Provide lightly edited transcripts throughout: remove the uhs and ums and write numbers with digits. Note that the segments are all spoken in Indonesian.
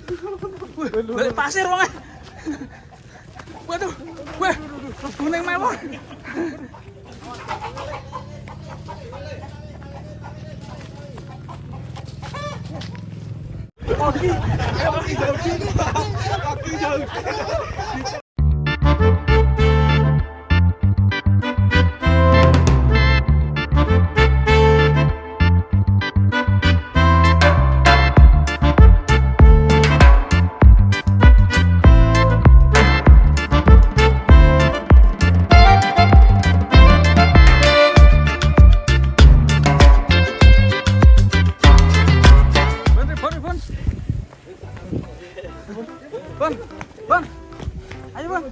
Balik pasir wong. Waduh. Wah, kuning mewah. Kaki jauh. Bang, ayo bang.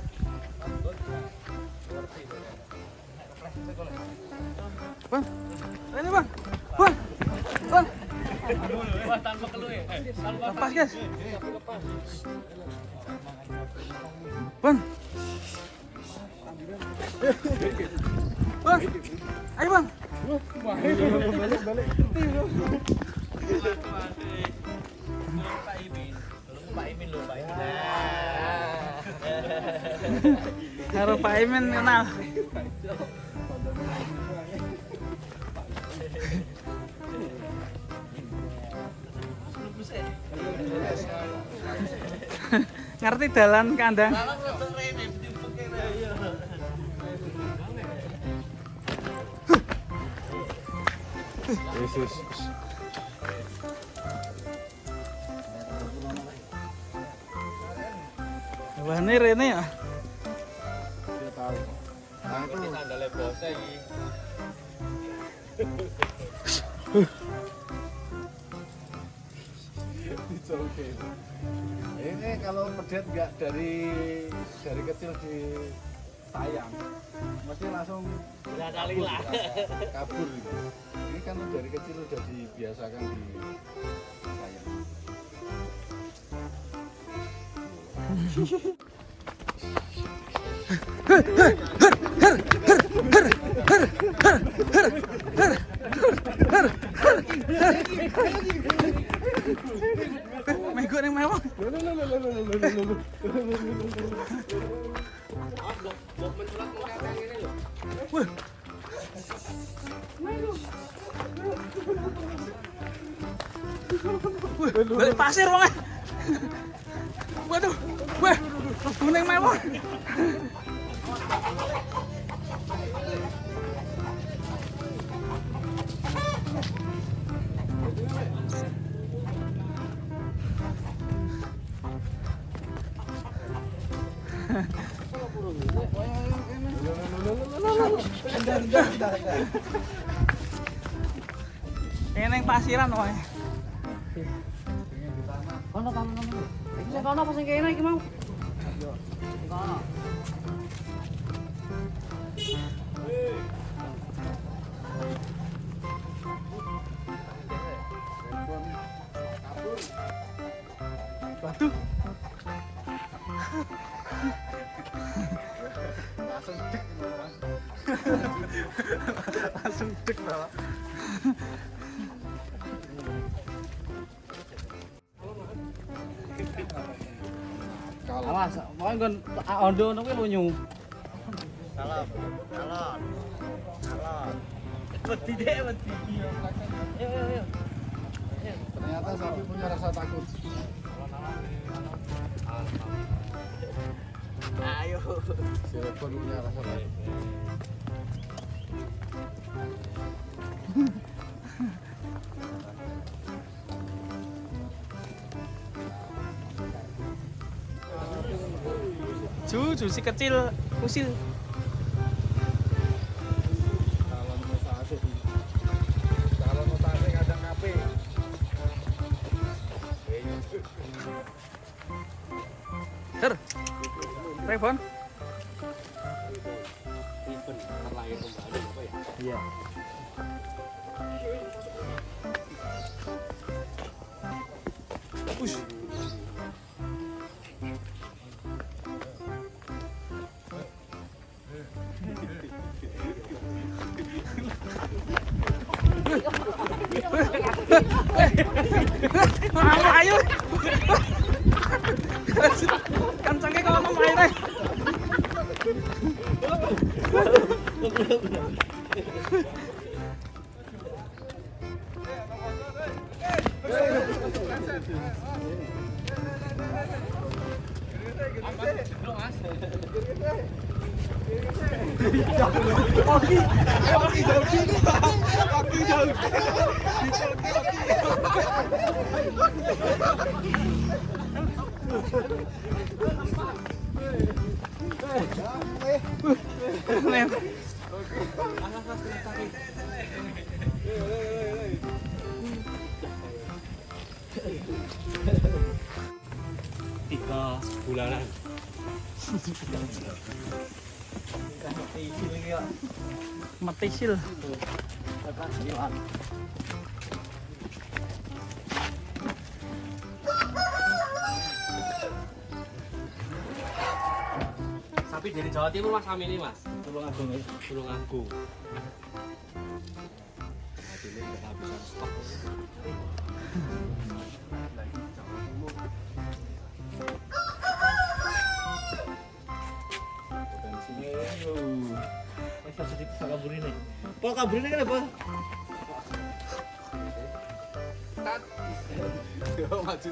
Bang, ini bang. Bang. Tanpa keluh ya. Lepas guys. Bang. Bang, ayo bang. Balik. Pak Imin loh, Pak Imin. Karo Pak Imin kenal. Ngerti dalan kandang. Yesus. Wah, ini Rene ya? Dia tahu. Nah, itu sandalnya bosnya ini. Ini kalau pedet nggak dari kecil di sayang, mesti langsung kabur gitu. Ini kan dari kecil udah dibiasakan di sayang. Mego ning mewah. Balik pasir wong. Waduh. Wah, kuning mewah. Ini yang pasiran wae. Kono. Sing kono apa sing kene iki mau? Kono. Waduh. Langsung dek malah. Awas, pokoke nggon ondo ngono kuwi lunyu. Salam. Wedi dek, wedi. Ayo. Ternyata sapi punya rasa takut. Ayo. Cirebon punya rasa takut. Ju si kecil usil. Calon mutasi kadang ngape. Ter. Telepon. Terlahir kembali apa ya? Iya. Ush. Ayo. Lem. Tiga bulanan. Mati sil. Sapi dari Jawa Timur Mas kami ini Mas. Tulungagung ya. Tulungagung. Nah, ini udah kehabisan stok. Dan sini Masih sedikit kabur ini. Pak kabur ini kenapa? maju.